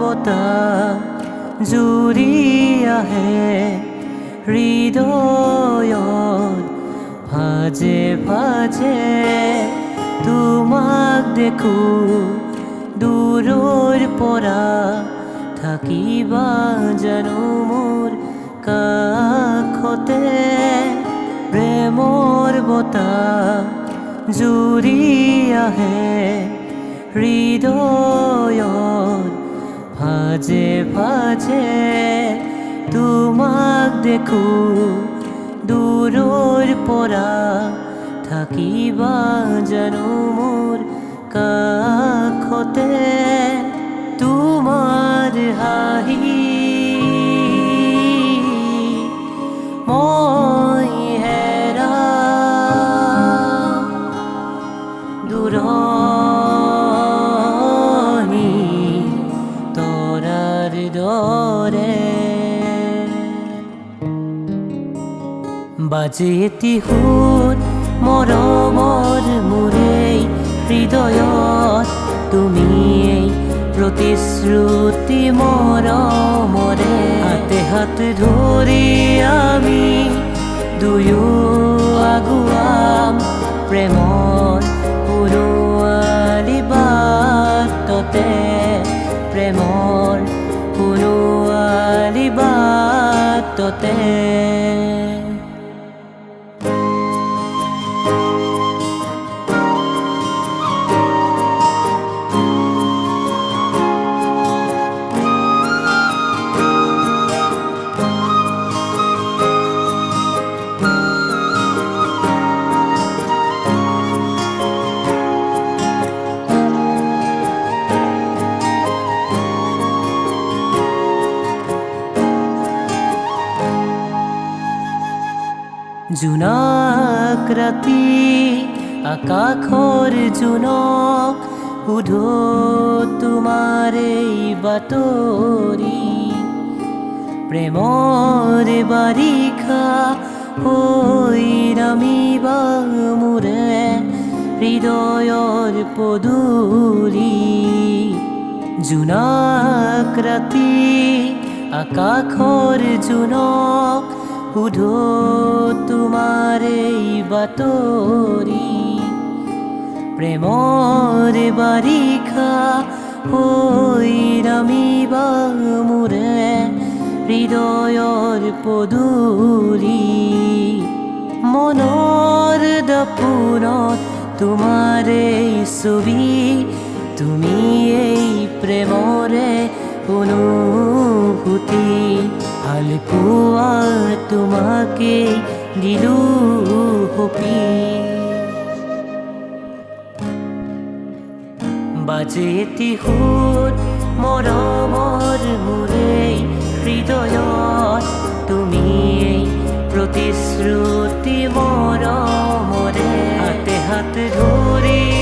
বতাহ জুৰি আহে হৃদয়ত ভাজে ভাজে তোমাক দেখো দূৰৰ পৰা থাকিবা জানো মোৰ কাষতে প্ৰেমৰ বতাহ জুৰি আহে হৃদয়ত ভাজে ভাজে তোমাক দেখো দূৰৰ পৰা থাকিবা জানো মোৰ কাষতে তোমাৰ হাঁহি মই হেৰাওঁ দূৰণি তৰাৰ দৰে বাজে তিহুত মৰমৰ মোৰেই হৃদয়ত তুমিয়েই প্ৰতিশ্ৰুতি মৰমৰে হাতে হাত ধৰি আমি দুয়ো আগুৱাম প্ৰেমৰ পুৰুৱালি বাটতে প্ৰেমৰ পুৰুৱালি বাটতে জোনাক ৰাতি আকাশৰ জোনক সুধো তোমাৰ এই বাতৰি প্ৰেমৰ বাৰিষা হৈ নামিবা মোৰে হৃদয়ৰ পদূলি জোনাক ৰাতি আকাশৰ জোনক সুধো তোমাৰ এই বাতৰি প্ৰেমৰ বাৰিষা হৈ নামিবা মোৰে হৃদয়ৰ পদূলি মনৰ দাপোনত তোমাৰ এই ছবি তুমি এই প্ৰেমৰে অনুভূতি ভাল পোৱা তোমাকে দিলো সপি বাজে তিহুত মৰমৰ মোৰেই হৃদয়ত তুমিয়েই প্ৰতিশ্ৰুতি মৰমৰে হাতে হাত ধৰি